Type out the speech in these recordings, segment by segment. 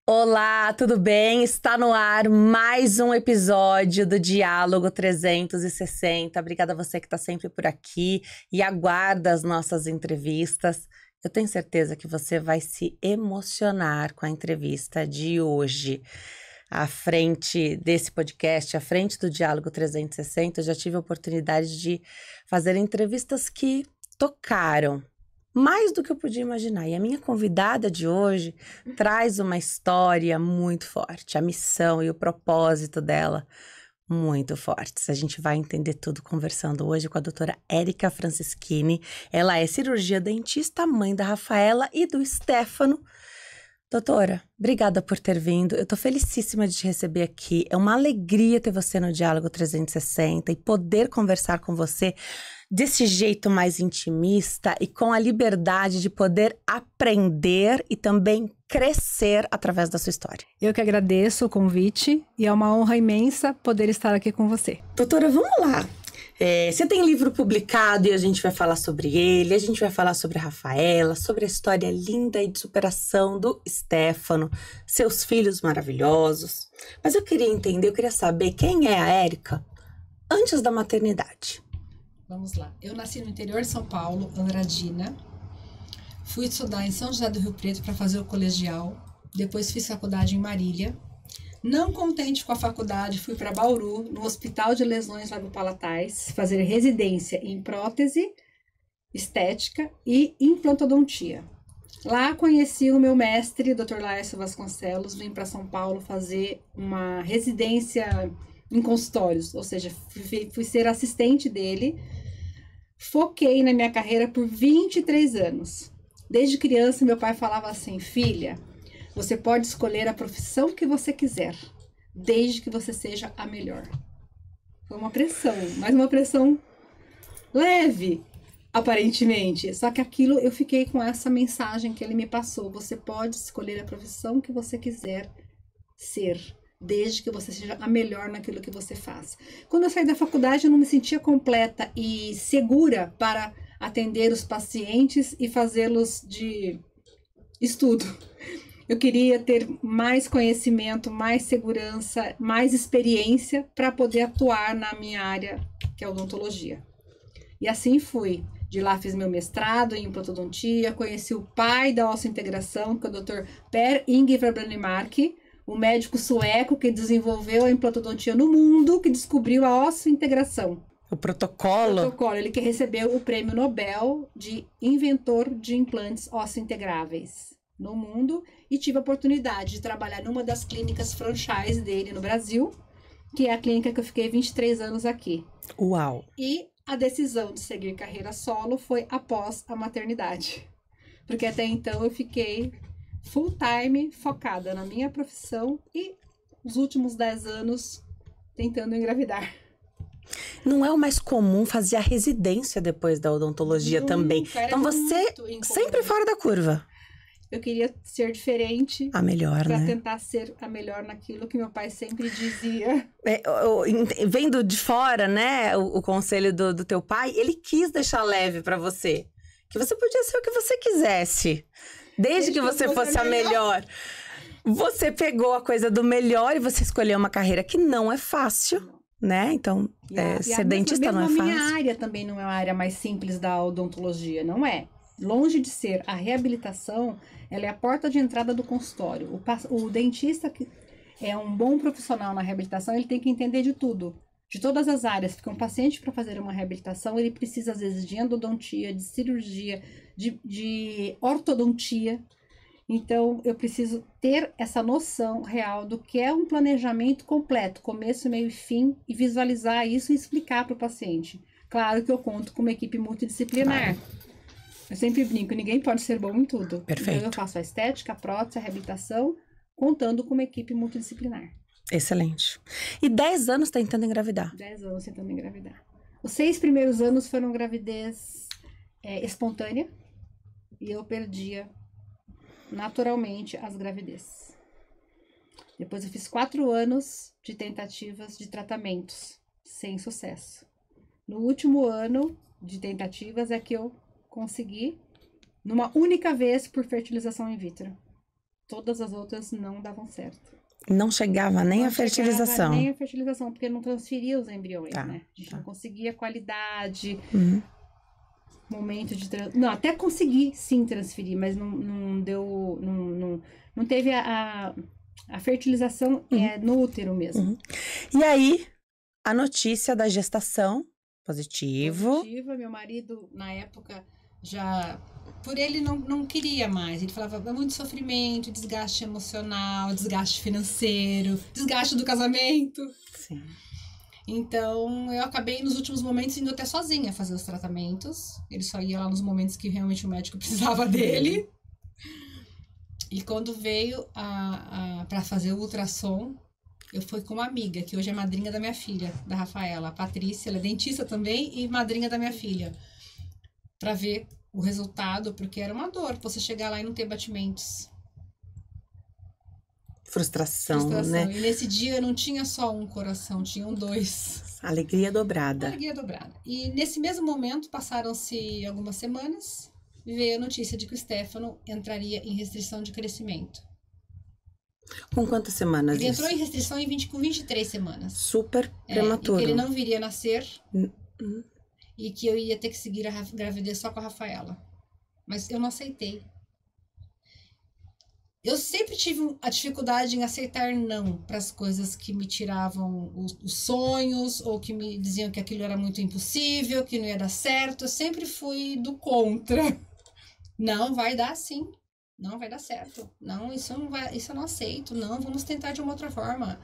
Olá, tudo bem? Está no ar mais um episódio do Diálogo 360. Obrigada a você que está sempre por aqui e aguarda as nossas entrevistas. Eu tenho certeza que você vai se emocionar com a entrevista de hoje. À frente desse podcast, à frente do Diálogo 360, eu já tive a oportunidade de fazer entrevistas que tocaram mais do que eu podia imaginar. E a minha convidada de hoje traz uma história muito forte, a missão e o propósito dela muito fortes. A gente vai entender tudo conversando hoje com a doutora Érica Francischini. Ela é cirurgia dentista, mãe da Rafaela e do Stefano. Doutora, obrigada por ter vindo. Eu tô felicíssima de te receber aqui. É uma alegria ter você no Diálogo 360 e poder conversar com você desse jeito mais intimista e com a liberdade de poder aprender e também crescer através da sua história. Eu que agradeço o convite e é uma honra imensa poder estar aqui com você. Doutora, vamos lá. Você tem livro publicado e a gente vai falar sobre ele, a gente vai falar sobre a Rafaela, sobre a história linda e de superação do Stefano, seus filhos maravilhosos. Mas eu queria entender, eu queria saber quem é a Érica antes da maternidade. Vamos lá. Eu nasci no interior de São Paulo, Andradina. Fui estudar em São José do Rio Preto para fazer o colegial. Depois fiz faculdade em Marília. Não contente com a faculdade, fui para Bauru, no Hospital de Lesões Labiopalatais, fazer residência em prótese, estética e implantodontia. Lá conheci o meu mestre, Dr. Laércio Vasconcelos, vim para São Paulo fazer uma residência em consultórios, ou seja, fui ser assistente dele. Foquei na minha carreira por 23 anos. Desde criança, meu pai falava assim: filha, você pode escolher a profissão que você quiser, desde que você seja a melhor. Foi uma pressão, mas uma pressão leve, aparentemente. Só que aquilo, eu fiquei com essa mensagem que ele me passou: você pode escolher a profissão que você quiser ser, desde que você seja a melhor naquilo que você faz. Quando eu saí da faculdade, eu não me sentia completa e segura para atender os pacientes e fazê-los de estudo. Eu queria ter mais conhecimento, mais segurança, mais experiência para poder atuar na minha área, que é a odontologia. E assim fui. De lá fiz meu mestrado em implantodontia, conheci o pai da osseointegração, que é o Dr. Per Inge Verbrandmark, o médico sueco que desenvolveu a implantodontia no mundo, que descobriu a osseointegração. O protocolo? Ele que recebeu o prêmio Nobel de inventor de implantes ósseo-integráveis no mundo, e tive a oportunidade de trabalhar numa das clínicas franchise dele no Brasil, que é a clínica que eu fiquei 23 anos aqui. Uau! E a decisão de seguir carreira solo foi após a maternidade, porque até então eu fiquei full time focada na minha profissão e os últimos 10 anos tentando engravidar. Não é o mais comum fazer a residência depois da odontologia também. Então você sempre fora da curva. Eu queria ser diferente. A melhor, pra né? tentar ser a melhor naquilo que meu pai sempre dizia. Vendo de fora, né, o conselho do teu pai, ele quis deixar leve pra você. Que você podia ser o que você quisesse. Desde que você fosse a melhor. Você pegou a coisa do melhor e você escolheu uma carreira que não é fácil, né? Então, ser dentista não é fácil. A minha área também não é a área mais simples da odontologia, não é? Longe de ser a reabilitação, ela é a porta de entrada do consultório. O dentista que é um bom profissional na reabilitação, ele tem que entender de tudo, de todas as áreas, porque um paciente, para fazer uma reabilitação, ele precisa às vezes de endodontia, de cirurgia, de ortodontia. Então, eu preciso ter essa noção real do que é um planejamento completo, começo, meio e fim, e visualizar isso e explicar para o paciente. Claro que eu conto com uma equipe multidisciplinar. Eu sempre brinco, ninguém pode ser bom em tudo. Perfeito. Então, eu faço a estética, a prótese, a reabilitação, contando com uma equipe multidisciplinar. Excelente. E 10 anos tentando engravidar? 10 anos tentando engravidar. Os 6 primeiros anos foram gravidez espontânea, e eu perdia naturalmente as gravidez. Depois eu fiz 4 anos de tentativas de tratamentos, sem sucesso. No último ano de tentativas é que eu consegui numa única vez por fertilização in vitro. Todas as outras não davam certo. Não chegava nem Não a fertilização. chegava nem a fertilização, porque não transferia os embriões, Tá, né? A gente tá. não conseguia qualidade, Uhum. momento de... Não, até consegui sim transferir, mas não deu... Não teve a fertilização no útero mesmo. Uhum. E aí, a notícia da gestação, positivo. Positiva, meu marido, na época, já... Por ele não queria mais. Ele falava, é muito sofrimento, desgaste emocional, desgaste financeiro, desgaste do casamento. Sim. Então, eu acabei nos últimos momentos indo até sozinha fazer os tratamentos. Ele só ia lá nos momentos que realmente o médico precisava dele. E quando veio para fazer o ultrassom, eu fui com uma amiga, que hoje é madrinha da minha filha, da Rafaela, a Patrícia. Ela é dentista também e madrinha da minha filha. Para ver o resultado, porque era uma dor você chegar lá e não ter batimentos. Frustração, né? E nesse dia não tinha só um coração, tinham dois. Alegria dobrada. Alegria dobrada. E nesse mesmo momento, passaram-se algumas semanas, e veio a notícia de que o Stefano entraria em restrição de crescimento. Com quantas semanas Ele isso? entrou em restrição com 23 semanas. Super prematuro. E que ele não viria a nascer, Uhum. e que eu ia ter que seguir a gravidez só com a Rafaela. Mas eu não aceitei. Eu sempre tive a dificuldade em aceitar não para as coisas que me tiravam os sonhos, ou que me diziam que aquilo era muito impossível, que não ia dar certo. Eu sempre fui do contra. Não, vai dar sim. Não vai dar certo. Não, isso eu não aceito. Não, vamos tentar de uma outra forma.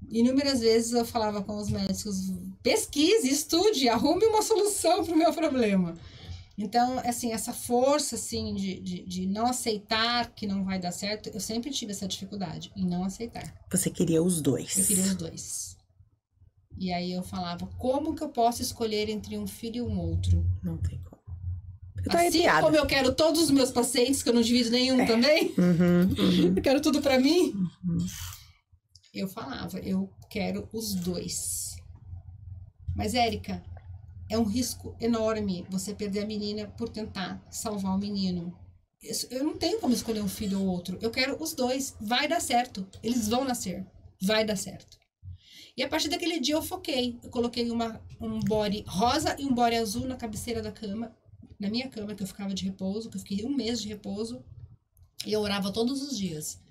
Inúmeras vezes eu falava com os médicos, pesquise, estude, arrume uma solução para o meu problema. Então, assim, essa força, assim, de não aceitar que não vai dar certo, eu sempre tive essa dificuldade em não aceitar. Você queria os dois. Eu queria os dois. E aí eu falava, como que eu posso escolher entre um filho e um outro? Não tem como. Eu tô Assim arrepiada. como eu quero todos os meus pacientes, que eu não divido nenhum também, eu quero tudo pra mim. Eu falava, eu quero os dois. Mas, Érica, é um risco enorme você perder a menina por tentar salvar o menino. Eu não tenho como escolher um filho ou outro. Eu quero os dois. Vai dar certo. Eles vão nascer. Vai dar certo. E a partir daquele dia eu foquei. Eu coloquei um body rosa e um body azul na cabeceira da cama. Na minha cama, que eu ficava de repouso. Que eu fiquei 1 mês de repouso. E eu orava todos os dias.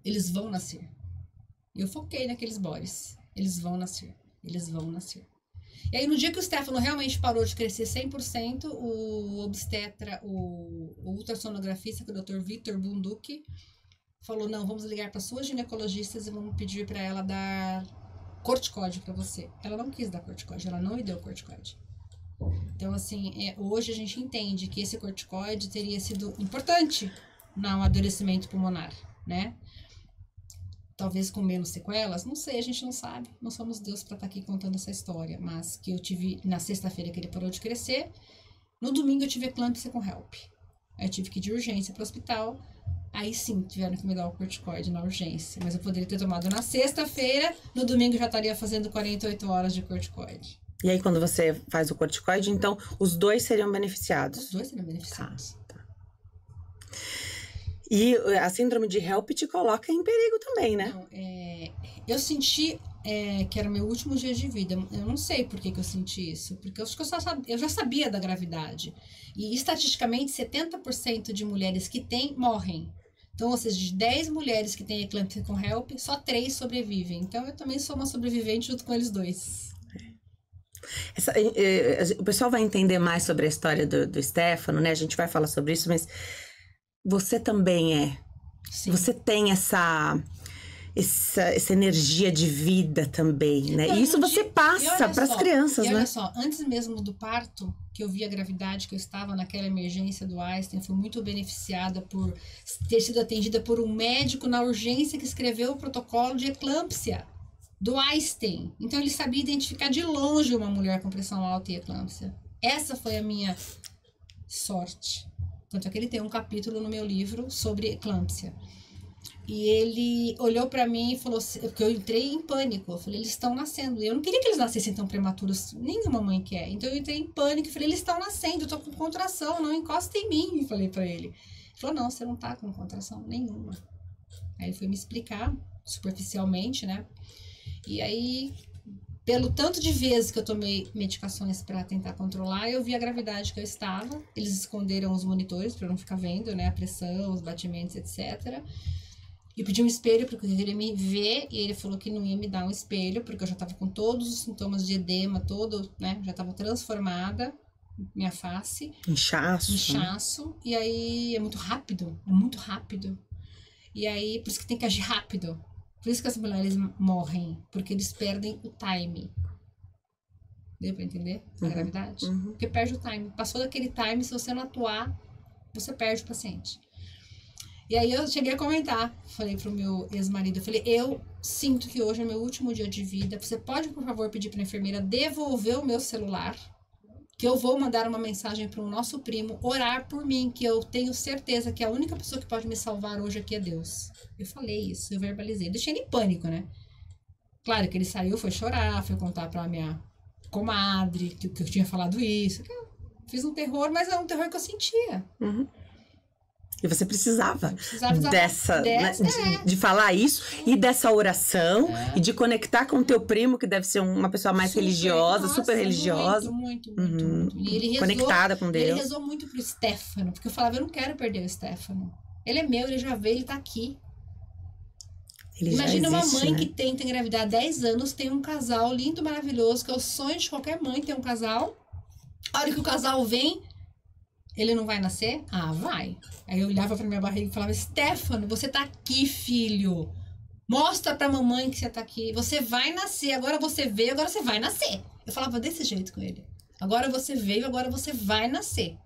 Eles vão nascer. E eu foquei naqueles bodies. Eles vão nascer. Eles vão nascer. E aí, no dia que o Stefano realmente parou de crescer 100%, o obstetra, o ultrassonografista, que é o Dr. Victor Bunduki, falou, não, vamos ligar para suas ginecologistas e vamos pedir para ela dar corticóide para você. Ela não quis dar corticóide, ela não me deu corticóide. Então, assim, hoje a gente entende que esse corticóide teria sido importante no amadurecimento pulmonar, né? Talvez com menos sequelas, não sei, a gente não sabe. Não somos Deus para estar aqui contando essa história. Mas que eu tive na sexta-feira que ele parou de crescer. No domingo eu tive eclâmpsia com HELP. Aí eu tive que ir de urgência para o hospital. Aí sim, tiveram que me dar o corticoide na urgência. Mas eu poderia ter tomado na sexta-feira. No domingo eu já estaria fazendo 48 horas de corticoide. E aí, quando você faz o corticoide, então, os dois seriam beneficiados? Os dois seriam beneficiados. Tá. E a síndrome de HELP te coloca em perigo também, né? Não, eu senti que era meu último dia de vida. Eu não sei por que eu senti isso. Porque eu já sabia da gravidade. E, estatisticamente, 70% de mulheres que têm, morrem. Então, ou seja, de 10 mulheres que têm eclâmpsia com HELP, só 3 sobrevivem. Então, eu também sou uma sobrevivente junto com eles dois. O pessoal vai entender mais sobre a história do Stefano, né? A gente vai falar sobre isso, mas você também é. Sim. Você tem essa energia de vida também, né? E isso você passa para as crianças, né? Olha só, antes mesmo do parto, que eu vi a gravidade, que eu estava naquela emergência do Einstein, fui muito beneficiada por ter sido atendida por um médico na urgência que escreveu o protocolo de eclâmpsia do Einstein. Então ele sabia identificar de longe uma mulher com pressão alta e eclâmpsia. Essa foi a minha sorte. Tanto é que ele tem um capítulo no meu livro sobre eclâmpsia. E ele olhou pra mim e falou assim, porque eu entrei em pânico. Eu falei, eles estão nascendo. E eu não queria que eles nascessem tão prematuros. Nenhuma mãe quer. Então eu entrei em pânico e falei, eles estão nascendo, eu tô com contração, não encosta em mim. Falei pra ele. Ele falou, não, você não tá com contração nenhuma. Aí ele foi me explicar, superficialmente, né? E aí, pelo tanto de vezes que eu tomei medicações pra tentar controlar, eu vi a gravidade que eu estava. Eles esconderam os monitores pra eu não ficar vendo, né? A pressão, os batimentos, etc. E pedi um espelho porque ele queria me ver, e ele falou que não ia me dar um espelho, porque eu já tava com todos os sintomas de edema, todo, né? Já tava transformada, minha face. Inchaço. E aí é muito rápido, é muito rápido. E aí, por isso que tem que agir rápido. Por isso que as mulheres morrem, porque eles perdem o time. Deu pra entender a gravidade? Porque perde o time. Passou daquele time, se você não atuar, você perde o paciente. E aí eu cheguei a comentar, falei pro meu ex-marido, eu falei, eu sinto que hoje é meu último dia de vida, você pode, por favor, pedir pra enfermeira devolver o meu celular, que eu vou mandar uma mensagem pro nosso primo orar por mim, que eu tenho certeza que a única pessoa que pode me salvar hoje aqui é Deus. Eu falei isso, eu verbalizei, deixei ele em pânico, né? Claro que ele saiu, foi chorar, foi contar pra minha comadre que eu tinha falado isso, que eu fiz um terror, mas é um terror que eu sentia. E você precisava dessa né, de falar isso e dessa oração e de conectar com o teu primo, que deve ser uma pessoa mais religiosa, super religiosa. Muito. E ele rezou, conectada com Deus. Ele rezou muito pro Stefano, porque eu falava, eu não quero perder o Stefano. Ele é meu, ele já veio, ele tá aqui. Ele Imagina já existe, uma mãe né? que tenta engravidar há 10 anos, tem um casal lindo, maravilhoso, que é o sonho de qualquer mãe ter um casal. A hora que o casal vem, ele não vai nascer? Ah, vai. Aí eu olhava pra minha barriga e falava, Stefano, você tá aqui, filho. Mostra pra mamãe que você tá aqui. Você vai nascer. Agora você veio, agora você vai nascer. Eu falava desse jeito com ele. Agora você veio, agora você vai nascer.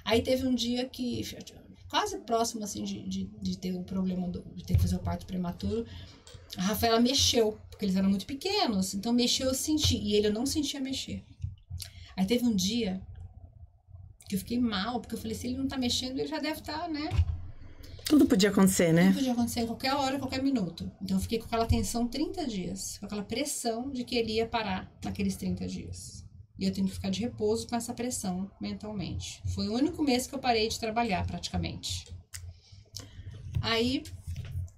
Aí teve um dia que, quase próximo, assim, de ter o problema de ter que fazer o parto prematuro, a Rafaela mexeu, porque eles eram muito pequenos. Então mexeu, eu senti. E ele eu não sentia mexer. Aí teve um dia que eu fiquei mal, porque eu falei, se ele não tá mexendo, ele já deve estar, né? Tudo podia acontecer, né? Tudo podia acontecer a qualquer hora, a qualquer minuto. Então eu fiquei com aquela tensão 30 dias, com aquela pressão de que ele ia parar naqueles 30 dias. E eu tenho que ficar de repouso com essa pressão mentalmente. Foi o único mês que eu parei de trabalhar, praticamente. Aí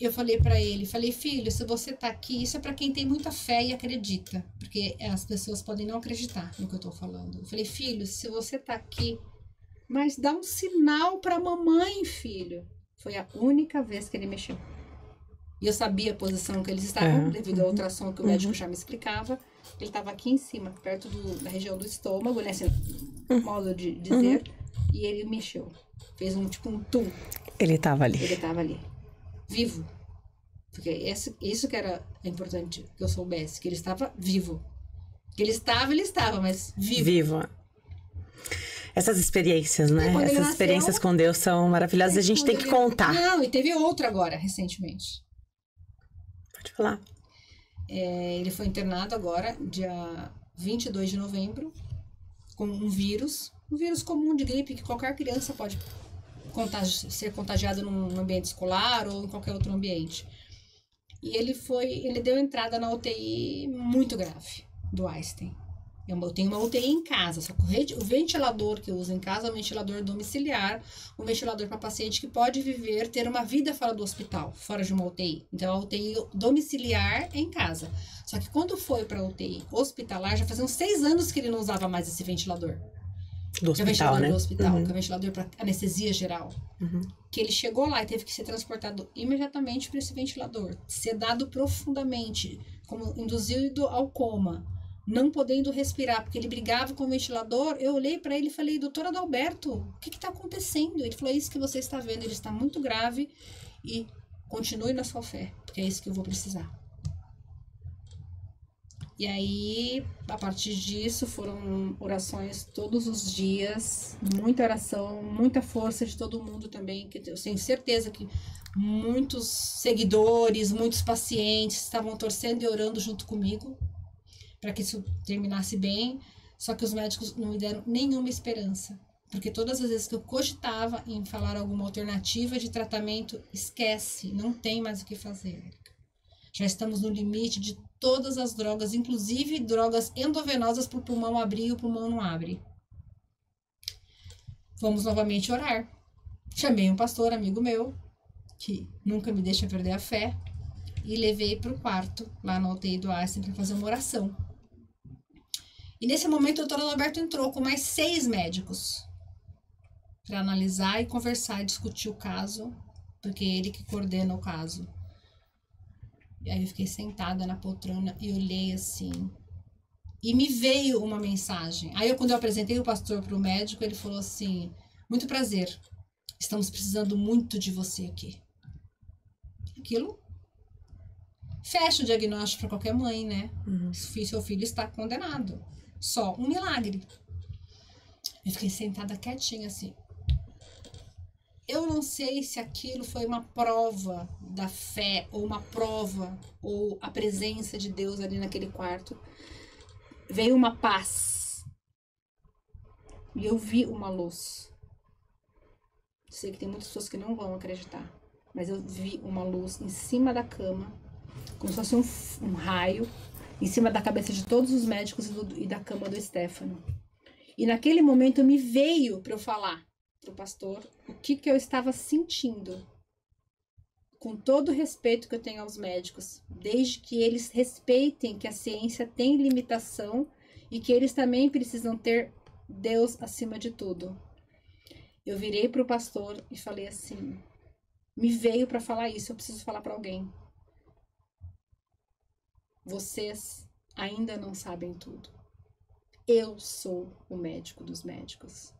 eu falei pra ele, falei, filho, se você tá aqui, isso é pra quem tem muita fé e acredita. Porque as pessoas podem não acreditar no que eu tô falando. Eu falei, filho, se você tá aqui, mas dá um sinal pra mamãe, filho. Foi a única vez que ele mexeu. E eu sabia a posição que eles estavam, devido ao ultrassom que o médico já me explicava. Ele estava aqui em cima, perto da região do estômago, né? Assim, modo de dizer. E ele mexeu. Fez tipo um tum. Ele estava ali. Ele estava ali. Vivo. Porque isso que era importante que eu soubesse. Que ele estava vivo. Que ele estava, mas vivo. Vivo. Essas experiências, né? Essas experiências com Deus são maravilhosas. A gente tem que contar. Não, e teve outra agora, recentemente. Pode falar. Ele foi internado agora, dia 22 de novembro, com um vírus comum de gripe que qualquer criança pode ser contagiada num ambiente escolar ou em qualquer outro ambiente. E ele deu entrada na UTI muito grave, do Einstein. Eu tenho uma UTI em casa, só que o ventilador que eu uso em casa é um ventilador domiciliar, um ventilador para paciente que pode ter uma vida fora do hospital, fora de uma UTI. Então, a UTI domiciliar é em casa. Só que quando foi para a UTI hospitalar, já fazia uns 6 anos que ele não usava mais esse ventilador. Do hospital, né? Do hospital, que é o ventilador para anestesia geral. Que ele chegou lá e teve que ser transportado imediatamente para esse ventilador, sedado profundamente, como induzido ao coma. Não podendo respirar, porque ele brigava com o ventilador. Eu olhei para ele e falei, doutor Adalberto, o que está acontecendo? Ele falou, é isso que você está vendo, ele está muito grave e continue na sua fé, porque é isso que eu vou precisar. E aí, a partir disso, foram orações todos os dias, muita oração, muita força de todo mundo também, que eu tenho certeza que muitos seguidores, muitos pacientes estavam torcendo e orando junto comigo, para que isso terminasse bem, só que os médicos não me deram nenhuma esperança. Porque todas as vezes que eu cogitava em falar alguma alternativa de tratamento, esquece, não tem mais o que fazer. Já estamos no limite de todas as drogas, inclusive drogas endovenosas para o pulmão abrir e o pulmão não abre. Vamos novamente orar. Chamei um pastor, amigo meu, que nunca me deixa perder a fé, e levei para o quarto, lá na UTI do Einstein, para fazer uma oração. E nesse momento o Dr. Adalberto entrou com mais 6 médicos para analisar e conversar e discutir o caso, porque é ele que coordena o caso. E aí eu fiquei sentada na poltrona e olhei assim. E me veio uma mensagem. Aí quando eu apresentei o pastor para o médico, ele falou assim: muito prazer, estamos precisando muito de você aqui. Aquilo fecha o diagnóstico para qualquer mãe, né? Seu filho está condenado. Só um milagre. Eu fiquei sentada quietinha assim. Eu não sei se aquilo foi uma prova da fé, ou uma prova, ou a presença de Deus ali naquele quarto. Veio uma paz. E eu vi uma luz. Sei que tem muitas pessoas que não vão acreditar. Mas eu vi uma luz em cima da cama, como se fosse um raio, em cima da cabeça de todos os médicos e da cama do Stefano. E naquele momento me veio para eu falar para o pastor o que eu estava sentindo, com todo o respeito que eu tenho aos médicos, desde que eles respeitem que a ciência tem limitação e que eles também precisam ter Deus acima de tudo. Eu virei para o pastor e falei assim: me veio para falar isso, eu preciso falar para alguém. Vocês ainda não sabem tudo. Eu sou o médico dos médicos.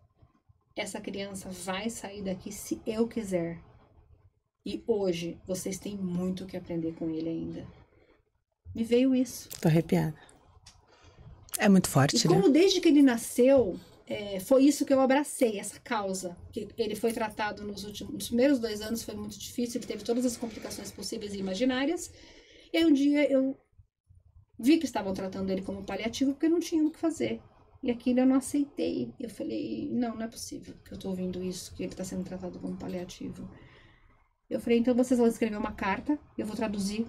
Essa criança vai sair daqui se eu quiser. E hoje vocês têm muito que aprender com ele ainda. Me veio isso. Tô arrepiada. É muito forte, e como desde que ele nasceu, foi isso que eu abracei, essa causa. Que ele foi tratado nos primeiros 2 anos, foi muito difícil, ele teve todas as complicações possíveis e imaginárias. E aí um dia eu vi que estavam tratando ele como paliativo porque não tinham o que fazer. E aquilo eu não aceitei. Eu falei: não é possível que eu tô ouvindo isso, que ele tá sendo tratado como paliativo. Eu falei: então vocês vão escrever uma carta, eu vou traduzir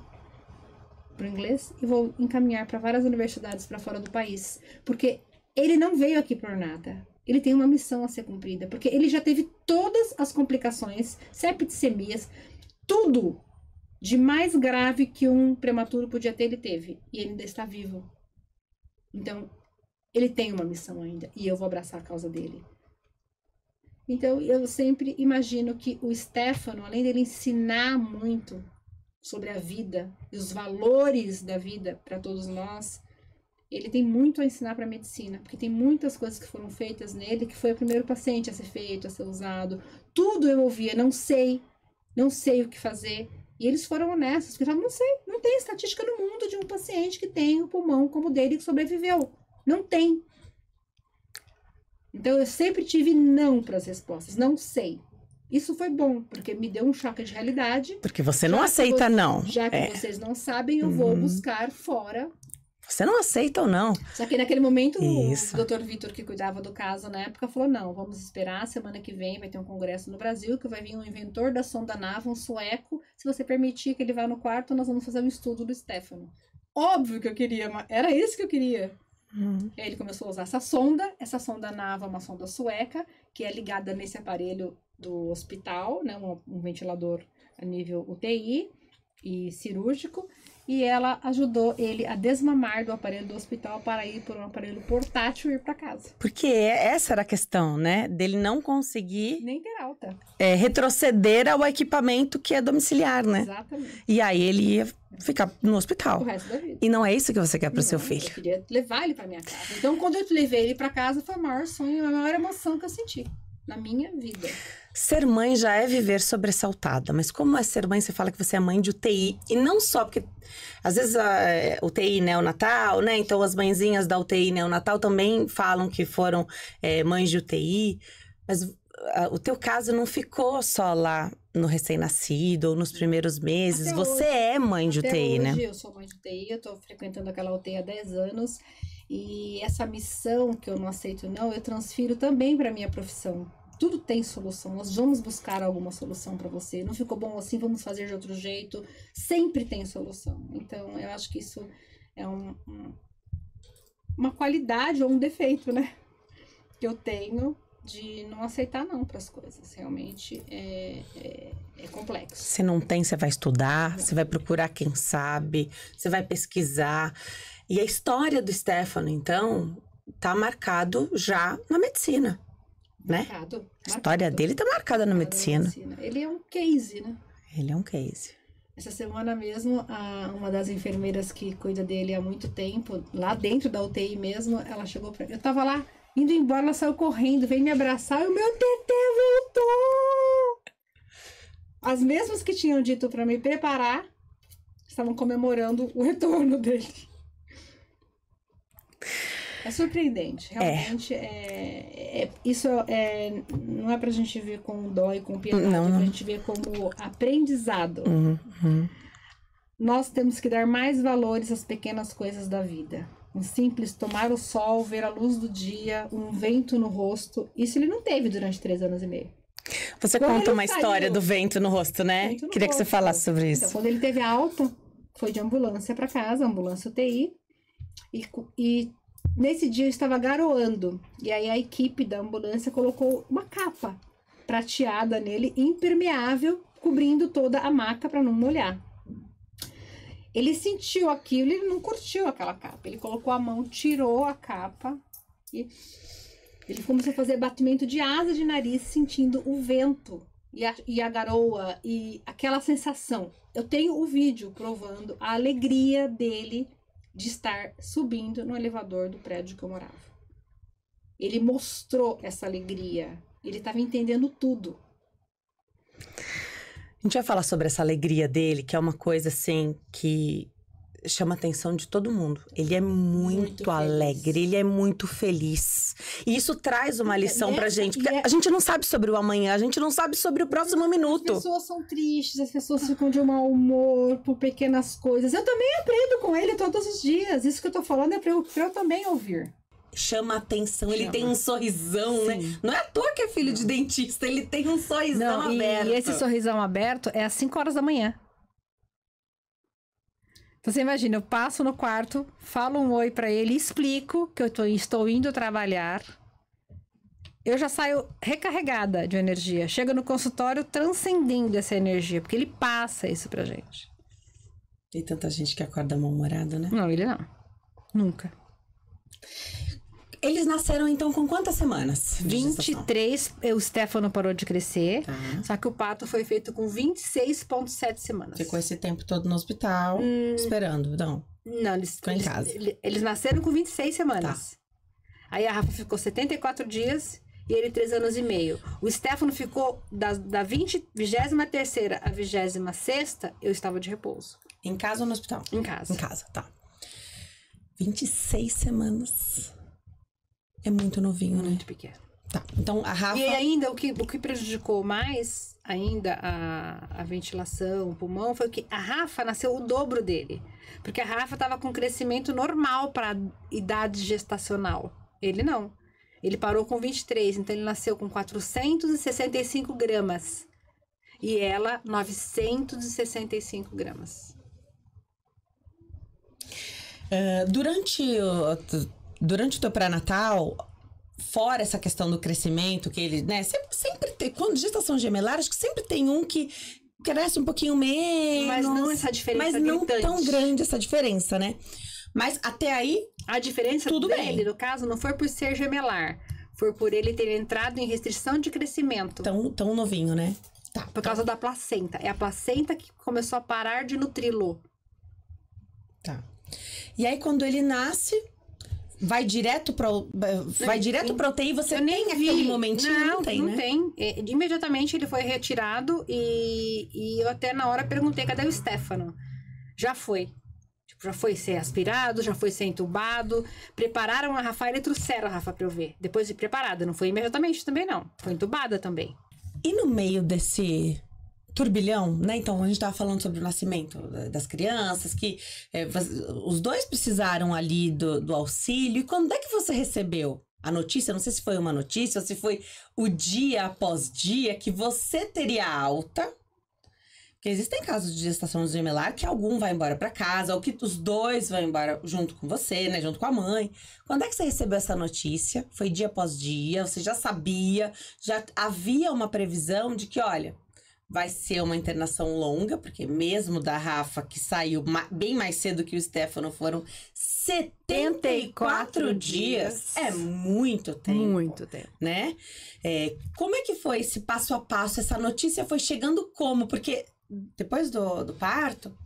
para o inglês e vou encaminhar para várias universidades para fora do país. Porque ele não veio aqui por nada. Ele tem uma missão a ser cumprida. Porque ele já teve todas as complicações, septicemias, tudo de mais grave que um prematuro podia ter, ele teve. E ele ainda está vivo. Então, ele tem uma missão ainda. E eu vou abraçar a causa dele. Então, eu sempre imagino que o Stefano, além dele ensinar muito sobre a vida e os valores da vida para todos nós, ele tem muito a ensinar para a medicina, porque tem muitas coisas que foram feitas nele, que foi o primeiro paciente a ser feito, a ser usado. Tudo eu ouvia: não sei o que fazer. E eles foram honestos, porque falavam: não sei, não tem estatística no mundo de um paciente que tem o pulmão como o dele que sobreviveu. Não tem. Então eu sempre tive não para as respostas, não sei. Isso foi bom, porque me deu um choque de realidade. Porque você não aceita não. Já que vocês não sabem, eu vou buscar fora. Você não aceita ou não. Só que naquele momento o Dr. Vitor, que cuidava do caso na época, falou: não, vamos esperar, semana que vem vai ter um congresso no Brasil, que vai vir um inventor da sonda NAVA, um sueco. Se você permitir que ele vá no quarto, nós vamos fazer um estudo do Stefano. Óbvio que eu queria, era isso que eu queria. Aí ele começou a usar essa sonda NAVA é uma sonda sueca, que é ligada nesse aparelho do hospital, né, um ventilador a nível UTI e cirúrgico, e ela ajudou ele a desmamar do aparelho do hospital para ir por um aparelho portátil e ir para casa. Porque essa era a questão, né? Dele não conseguir... nem ter alta. Retroceder ao equipamento que é domiciliar, né? Exatamente. E aí ele ia ficar no hospital. O resto da vida. E não é isso que você quer pro seu filho. Eu queria levar ele para minha casa. Então, quando eu levei ele para casa, foi o maior sonho, a maior emoção que eu senti na minha vida. Ser mãe já é viver sobressaltada, mas como é ser mãe, você fala que você é mãe de UTI, e não só porque, às vezes, a UTI neonatal, né, então as mãezinhas da UTI neonatal também falam que foram mães de UTI, mas o teu caso não ficou só lá no recém-nascido ou nos primeiros meses, Até você hoje, é mãe de UTI, hoje, né? Eu sou mãe de UTI, eu tô frequentando aquela UTI há 10 anos, E essa missão que eu não aceito não, eu transfiro também para minha profissão. Tudo tem solução, nós vamos buscar alguma solução para você. Não ficou bom assim, vamos fazer de outro jeito. Sempre tem solução. Então, eu acho que isso é uma qualidade ou um defeito, né? Que eu tenho de não aceitar não para as coisas. Realmente é complexo. Se não tem, você vai estudar, você vai procurar quem sabe, você vai pesquisar. E a história do Stefano, então, tá marcado já na medicina. Né? Marcado. A história dele tá marcada na medicina. Ele é um case, né? Ele é um case. Essa semana mesmo, uma das enfermeiras que cuida dele há muito tempo, lá dentro da UTI mesmo, ela chegou pra mim. Eu tava lá, indo embora, ela saiu correndo, veio me abraçar e o meu Tetê voltou! As mesmas que tinham dito pra me preparar, estavam comemorando o retorno dele. É surpreendente, realmente isso não é pra gente ver com dó e com piedade, é pra gente ver como aprendizado. Nós temos que dar mais valores às pequenas coisas da vida. Um simples tomar o sol, ver a luz do dia, um vento no rosto. Isso ele não teve durante 3 anos e meio. Você conta uma história do vento no rosto, né? Queria que você falasse sobre isso. Então, quando ele teve a alta, foi de ambulância pra casa, ambulância UTI, e nesse dia eu estava garoando, e aí a equipe da ambulância colocou uma capa prateada nele, impermeável, cobrindo toda a maca para não molhar. Ele sentiu aquilo, ele não curtiu aquela capa. Ele colocou a mão, tirou a capa e ele começou a fazer batimento de asa de nariz, sentindo o vento e a garoa e aquela sensação. Eu tenho o vídeo provando a alegria dele de estar subindo no elevador do prédio que eu morava. Ele mostrou essa alegria. Ele estava entendendo tudo. A gente vai falar sobre essa alegria dele, que é uma coisa, assim, que chama a atenção de todo mundo. Ele é muito alegre, ele é muito feliz. E isso traz uma lição pra gente. Porque a gente não sabe sobre o amanhã, a gente não sabe sobre o próximo minuto. As pessoas são tristes, as pessoas ficam de mau humor por pequenas coisas. Eu também aprendo com ele todos os dias. Isso que eu tô falando é pra eu também ouvir. Chama a atenção, ele tem um sorrisão, né? Não é à toa que é filho de dentista, ele tem um sorrisão aberto. E esse sorrisão aberto é às 5 horas da manhã. Então, você imagina, eu passo no quarto, falo um oi pra ele, explico que eu estou indo trabalhar. Eu já saio recarregada de energia. Chego no consultório transcendendo essa energia, porque ele passa isso pra gente. Tem tanta gente que acorda mal-humorada, né? Não, ele não. Nunca. Eles nasceram, então, com quantas semanas? 23, o Stefano parou de crescer. Tá. Só que o parto foi feito com 26,7 semanas. Ficou esse tempo todo no hospital, esperando, não? Não, eles ficou em casa. Eles nasceram com 26 semanas. Tá. Aí a Rafa ficou 74 dias e ele 3 anos e meio. O Stefano ficou da 23ª à 26ª, eu estava de repouso. Em casa ou no hospital? Em casa. Em casa, tá. 26 semanas. É muito novinho, né? Muito pequeno. Tá, então a Rafa... E ainda, o que prejudicou mais ainda a ventilação, o pulmão, foi que a Rafa nasceu o dobro dele. Porque a Rafa estava com crescimento normal para idade gestacional. Ele não. Ele parou com 23, então ele nasceu com 465 gramas. E ela, 965 gramas. Durante o teu pré-natal, fora essa questão do crescimento, que ele, né, sempre tem, quando gestação gemelar, acho que sempre tem um que cresce um pouquinho menos. Mas não essa diferença mas não tão grande essa diferença, né? Mas até aí, a diferença tudo dele, bem. No caso, não foi por ser gemelar. Foi por ele ter entrado em restrição de crescimento. Tão novinho, né? Tá. Por causa da placenta. É a placenta que começou a parar de nutri-lo. Tá. E aí, quando ele nasce... Vai direto pra UTI, você tem aquele momentinho? Não tem, né? Não tem. Imediatamente ele foi retirado e eu até na hora perguntei, cadê o Stefano? Já foi. Já foi ser aspirado, já foi ser entubado. Prepararam a Rafa e trouxeram a Rafa pra eu ver. Depois de preparada, não foi imediatamente também não. Foi entubada também. E no meio desse turbilhão, né? Então, a gente tava falando sobre o nascimento das crianças, que os dois precisaram ali do auxílio. E quando é que você recebeu a notícia? Não sei se foi uma notícia ou se foi o dia após dia que você teria alta. Porque existem casos de gestação gemelar que algum vai embora para casa, ou que os dois vão embora junto com você, né? Junto com a mãe. Quando é que você recebeu essa notícia? Foi dia após dia? Você já sabia? Já havia uma previsão de que, olha, vai ser uma internação longa, porque mesmo da Rafa, que saiu bem mais cedo que o Stefano, foram 74 dias. É muito tempo. Muito tempo. Né? Como é que foi esse passo a passo? Essa notícia foi chegando como? Porque depois do parto,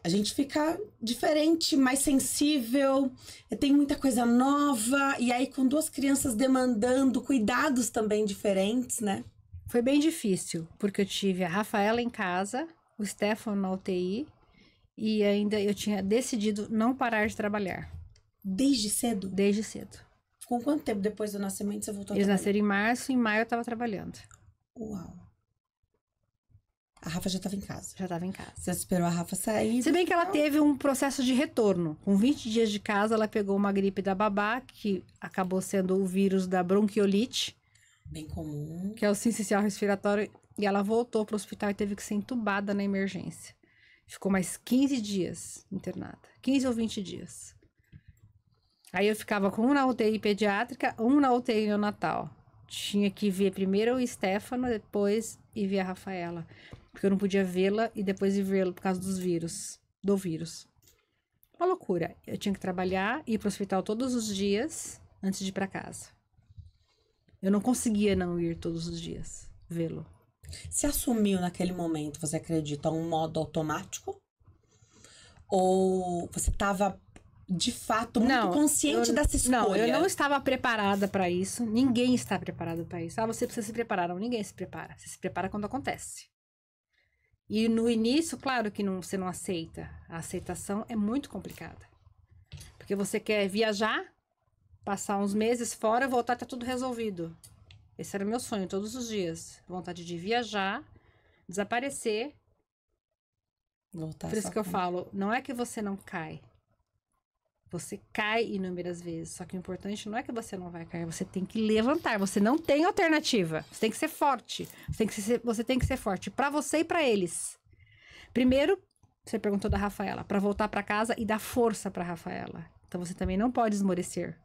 a gente fica diferente, mais sensível, tem muita coisa nova, e aí com duas crianças demandando cuidados também diferentes, né? Foi bem difícil, porque eu tive a Rafaela em casa, o Stefano na UTI, e ainda eu tinha decidido não parar de trabalhar. Desde cedo? Desde cedo. Com quanto tempo depois do nascimento você voltou a Eles trabalhar? nasceram em março, em maio eu estava trabalhando. Uau. A Rafa já estava em casa. Já estava em casa. Você esperou a Rafa sair? Se bem que ela teve um processo de retorno. Com 20 dias de casa, ela pegou uma gripe da babá, que acabou sendo o vírus da bronquiolite. Bem comum. Que é o sincicial respiratório. E ela voltou para o hospital e teve que ser entubada na emergência. Ficou mais 15 dias internada. 15 ou 20 dias. Aí eu ficava com um na UTI pediátrica, um na UTI neonatal. Tinha que ver primeiro o Stefano, depois ir ver a Rafaela. Porque eu não podia vê-la e depois ir vê-la por causa do vírus. Uma loucura. Eu tinha que trabalhar, ir para o hospital todos os dias antes de ir para casa. Eu não conseguia não ir todos os dias vê-lo. Se assumiu naquele momento, você acredita, um modo automático? Ou você estava, de fato, muito consciente dessa escolha? Não, eu não estava preparada para isso. Ninguém está preparado para isso. Você precisa se preparar. Não, ninguém se prepara. Você se prepara quando acontece. E no início, claro que você não aceita. A aceitação é muito complicada. Porque você quer viajar, passar uns meses fora, voltar, tá tudo resolvido. Esse era o meu sonho todos os dias. Vontade de viajar, desaparecer. Voltar. Por isso que eu falo, não é que você não cai. Você cai inúmeras vezes. Só que o importante não é que você não vai cair. Você tem que levantar. Você não tem alternativa. Você tem que ser forte. Você tem que ser forte para você e para eles. Primeiro, você perguntou da Rafaela. Para voltar para casa e dar força para Rafaela. Então você também não pode esmorecer.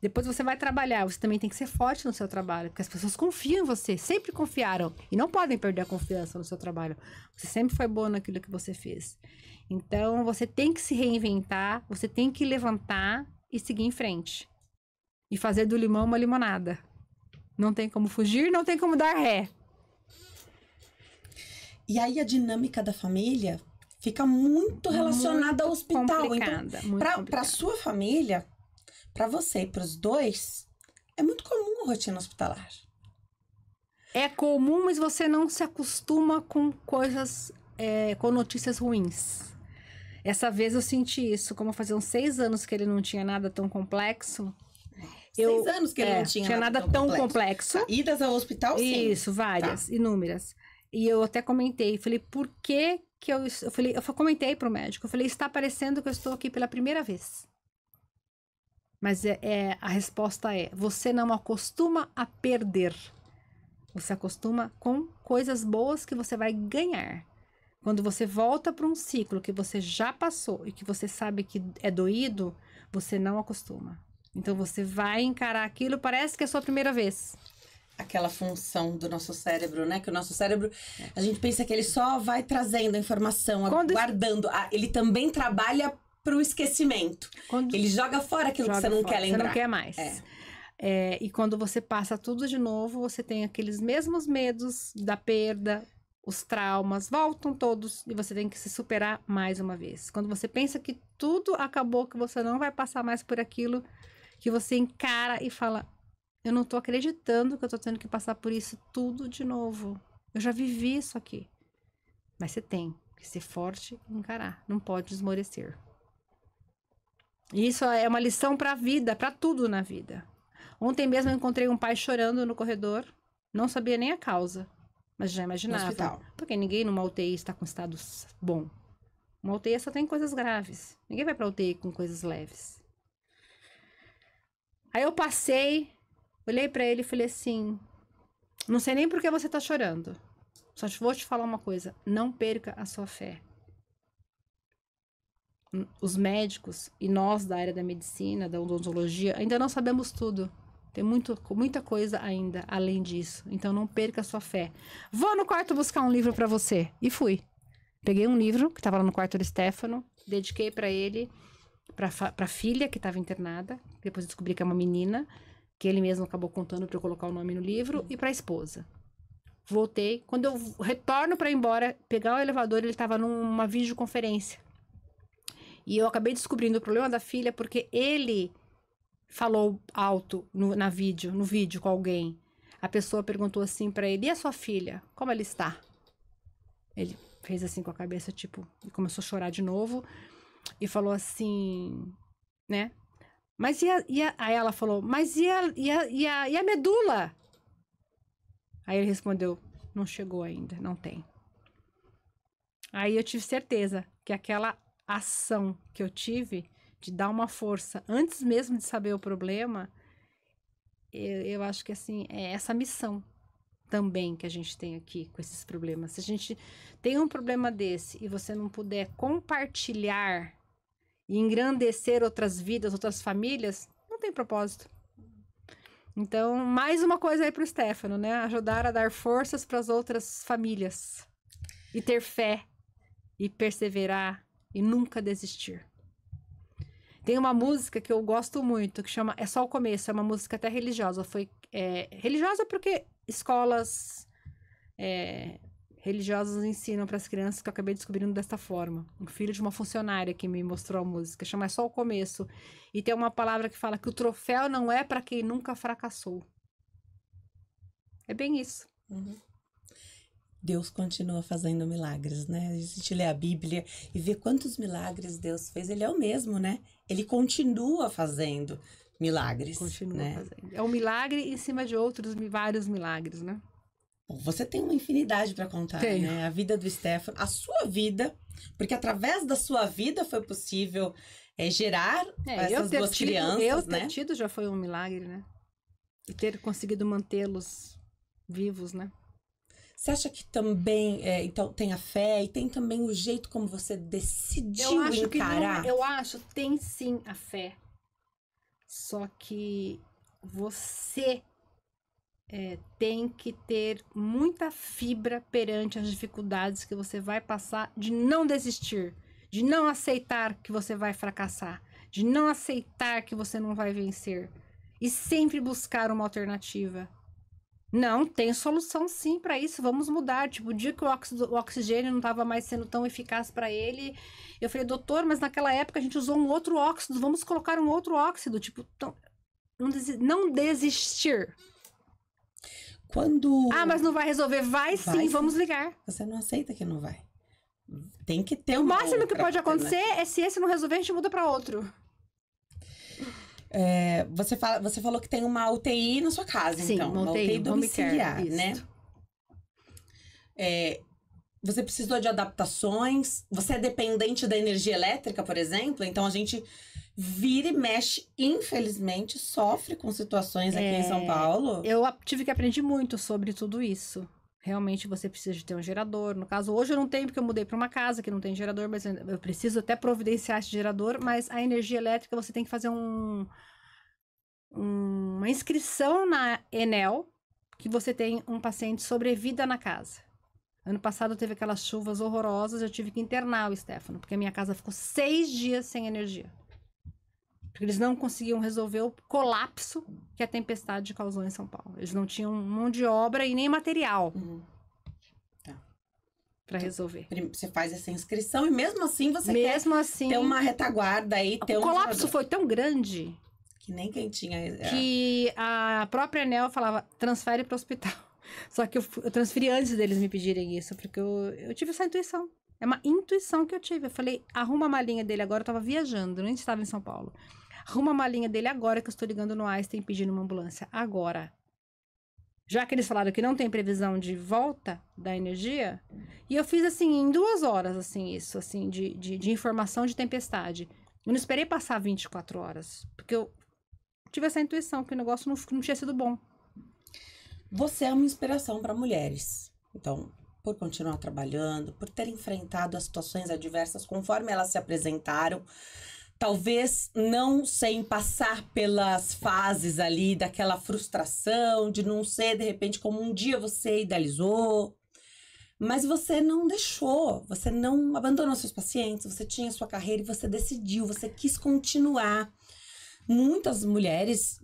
Depois você vai trabalhar. Você também tem que ser forte no seu trabalho. Porque as pessoas confiam em você. Sempre confiaram. E não podem perder a confiança no seu trabalho. Você sempre foi boa naquilo que você fez. Então, você tem que se reinventar, você tem que levantar e seguir em frente. E fazer do limão uma limonada. Não tem como fugir, não tem como dar ré. E aí, a dinâmica da família fica muito relacionada ao hospital. Complicada, então, para sua família, para você e para os dois, é muito comum a rotina hospitalar. É comum, mas você não se acostuma com coisas, com notícias ruins. Essa vez eu senti isso, como fazia uns 6 anos que ele não tinha nada tão complexo. 6 anos que ele não tinha nada tão complexo. Idas ao hospital, sim. Isso, várias, inúmeras. E eu até comentei, falei, por que eu comentei pro médico, eu falei, está parecendo que eu estou aqui pela primeira vez. Mas a resposta é, você não acostuma a perder. Você acostuma com coisas boas que você vai ganhar. Quando você volta para um ciclo que você já passou e que você sabe que é doído, você não acostuma. Então você vai encarar aquilo, parece que é a sua primeira vez. Aquela função do nosso cérebro, né? Que o nosso cérebro, a gente pensa que ele só vai trazendo a informação, guardando. Ele também trabalha pro esquecimento. Ele joga fora aquilo que você não quer lembrar. Você não quer mais. E quando você passa tudo de novo, você tem aqueles mesmos medos da perda, os traumas, voltam todos e você tem que se superar mais uma vez. Quando você pensa que tudo acabou, que você não vai passar mais por aquilo, que você encara e fala, eu não tô acreditando que eu tô tendo que passar por isso tudo de novo. Eu já vivi isso aqui. Mas você tem que ser forte e encarar. Não pode esmorecer. E isso é uma lição pra vida, pra tudo na vida. Ontem mesmo eu encontrei um pai chorando no corredor. Não sabia nem a causa. Mas já No imaginava. hospital. Porque ninguém numa UTI está com estado bom. Uma UTI só tem coisas graves. Ninguém vai pra UTI com coisas leves. Aí eu passei, olhei pra ele e falei assim: não sei nem por que você tá chorando. Só vou te falar uma coisa: não perca a sua fé. Os médicos e nós da área da medicina, da odontologia, ainda não sabemos tudo. Tem muita coisa ainda além disso. Então não perca a sua fé. Vou no quarto buscar um livro pra você. E fui. Peguei um livro que estava lá no quarto do Stefano, dediquei pra ele, pra filha que estava internada. Depois eu descobri que é uma menina, que ele mesmo acabou contando pra eu colocar o nome no livro, e pra esposa. Voltei. Quando eu retorno pra ir embora, pegar o elevador, ele estava numa videoconferência. E eu acabei descobrindo o problema da filha porque ele falou alto no vídeo com alguém. A pessoa perguntou assim pra ele: e a sua filha? Como ela está? Ele fez assim com a cabeça, tipo, e começou a chorar de novo. E falou assim, né? Mas aí ela falou: mas e a medula? Aí ele respondeu: não chegou ainda, não tem. Aí eu tive certeza que aquela ação que eu tive de dar uma força antes mesmo de saber o problema, eu acho que assim, é essa missão também que a gente tem aqui com esses problemas. Se a gente tem um problema desse e você não puder compartilhar e engrandecer outras vidas, outras famílias, não tem propósito. Então, mais uma coisa aí pro Stefano, né? Ajudar a dar forças para as outras famílias. E ter fé. E perseverar. E nunca desistir. Tem uma música que eu gosto muito, que chama É Só o Começo. É uma música até religiosa. Religiosa porque escolas religiosas ensinam para as crianças, que eu acabei descobrindo desta forma. Um filho de uma funcionária que me mostrou a música. Chama É Só o Começo. E tem uma palavra que fala que o troféu não é para quem nunca fracassou. É bem isso. Uhum. Deus continua fazendo milagres, né? A gente lê a Bíblia e vê quantos milagres Deus fez. Ele é o mesmo, né? Ele continua fazendo milagres. Continua né? fazendo. É um milagre em cima de outros, vários milagres, né? Bom, você tem uma infinidade para contar, Tenho. né? A vida do Stefano, a sua vida, porque através da sua vida foi possível gerar essas duas crianças, né? Eu ter tido já foi um milagre, né? E ter conseguido mantê-los vivos, né? Você acha que também, então, tem a fé e tem também o jeito como você decidiu encarar? Eu acho, tem sim a fé. Só que você tem que ter muita fibra perante as dificuldades que você vai passar, de não desistir, de não aceitar que você vai fracassar, de não aceitar que você não vai vencer. E sempre buscar uma alternativa. Não, tem solução sim para isso, vamos mudar. Tipo, o dia que o oxigênio não estava mais sendo tão eficaz para ele, eu falei: doutor, mas naquela época a gente usou um outro óxido, vamos colocar um outro óxido. Tipo, não desistir. Quando... Ah, mas não vai resolver. Vai sim, vamos ligar. Você não aceita que não vai. Tem que ter O uma máximo que outra pode acontecer alternativa. é se esse não resolver, a gente muda para outro. Você falou que tem uma UTI na sua casa, Sim, então. uma Uma UTI, UTI home domiciliar, care, né? isso. Você precisou de adaptações? Você é dependente da energia elétrica, por exemplo? Então a gente vira e mexe, infelizmente, sofre com situações aqui em São Paulo. Eu tive que aprender muito sobre tudo isso. Realmente você precisa de ter um gerador. No caso, hoje eu não tenho, porque eu mudei para uma casa que não tem gerador, mas eu preciso até providenciar esse gerador. Mas a energia elétrica, você tem que fazer uma inscrição na Enel, que você tem um paciente sobrevida na casa. Ano passado teve aquelas chuvas horrorosas, eu tive que internar o Stefano, porque a minha casa ficou 6 dias sem energia. Porque eles não conseguiam resolver o colapso que a tempestade causou em São Paulo. Eles não tinham mão de obra e nem material para resolver. Você faz essa inscrição e mesmo assim você Mesmo quer assim, ter uma retaguarda aí. O colapso foi tão grande que nem quem tinha... que a própria Enel falava: transfere para o hospital. Só que eu transferi antes deles me pedirem isso, porque eu tive essa intuição. É uma intuição que eu tive. Eu falei: arruma a malinha dele agora. Eu tava viajando, nem estava em São Paulo. Arruma a malinha dele agora, que eu estou ligando no Einstein pedindo uma ambulância. Agora. Já que eles falaram que não tem previsão de volta da energia, e eu fiz assim, em 2 horas, assim, isso, assim, de informação de tempestade. Eu não esperei passar 24 horas, porque eu tive essa intuição que o negócio não tinha sido bom. Você é uma inspiração para mulheres. Então, por continuar trabalhando, por ter enfrentado as situações adversas conforme elas se apresentaram, talvez não sem passar pelas fases ali daquela frustração, de não ser, de repente, como um dia você idealizou. Mas você não deixou, você não abandonou seus pacientes, você tinha sua carreira e você decidiu, você quis continuar. Muitas mulheres